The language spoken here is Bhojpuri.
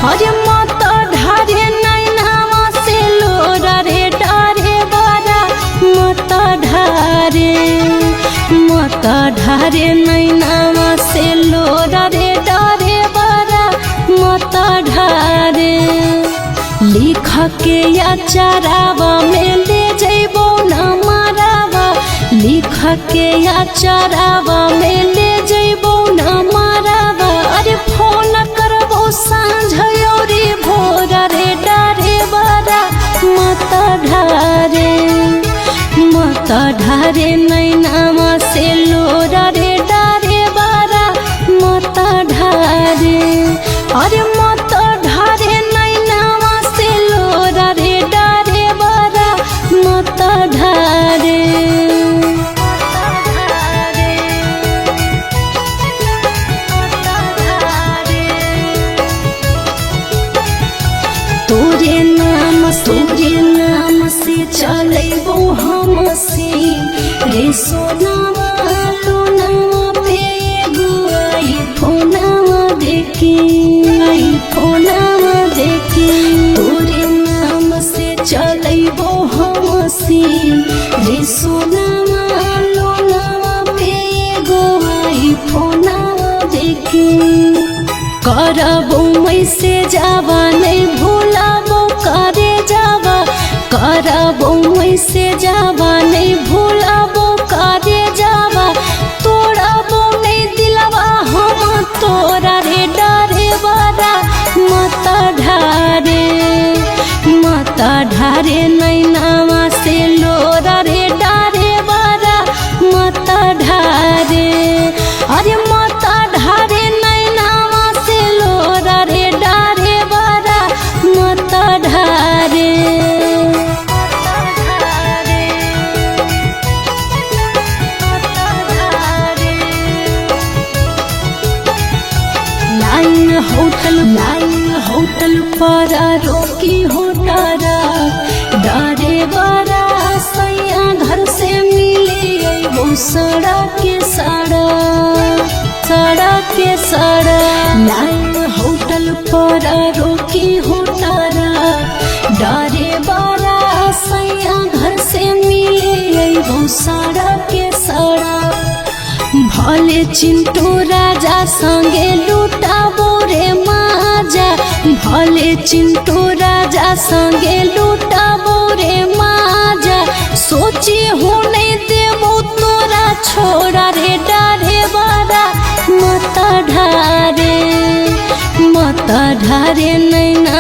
अरे मत ढारे नैनावा से लोरा रे डारे बारा मत ढारे नैनावा से लोरा रे डारे बारा मत ढारे लिख के अचारावा में ले जइबो न मारावा लिख के अचारावा में ले जइबो न मारावा अरे फोन करबो सांझ रे भोर रे डारे बारा मत ढारे नैनावा से लोरा रे डारे बारा मत ढारे अरे मत ढारे नैनावा से लोरा रे डारे बारा मत ढारे तोरे नाम से चलेबो हम से रे सोनावा लोनावा पे एगो फोनावा देखे तोरे नाम से चलेबो हम से रे सोनावा लोनावा पे एगो फोनावा देखे करबो मैं से जावा नहीं भूलाबो करे जावा करबो मैं से जावा नहीं भूलाबो करे जावा तोड़बो नहीं दिलवा हम तोरा रे डारे बारा मत ढारे नैनावा से लोरा रे डारे बारा मत ढारे अरे मत ढारे नैनावा से लोरा रे डारे बारा मत ढारे लाइन होटल पर रोकी होटारा डारे बारा सैया घर से मिले वो सड़क के सड़ा लाइन होटल पर रोकी होटारा डारे बारा सैया घर से मिले वो सड़क के सड़ा भले चिंटू राजा संगे लुटाबो रे माजा भले चिंटू राजा संगे लुटाबो रे माजा सोची हो नहीं देबो तोरा छोड़ा रे डारे बारा मत ढारे नैना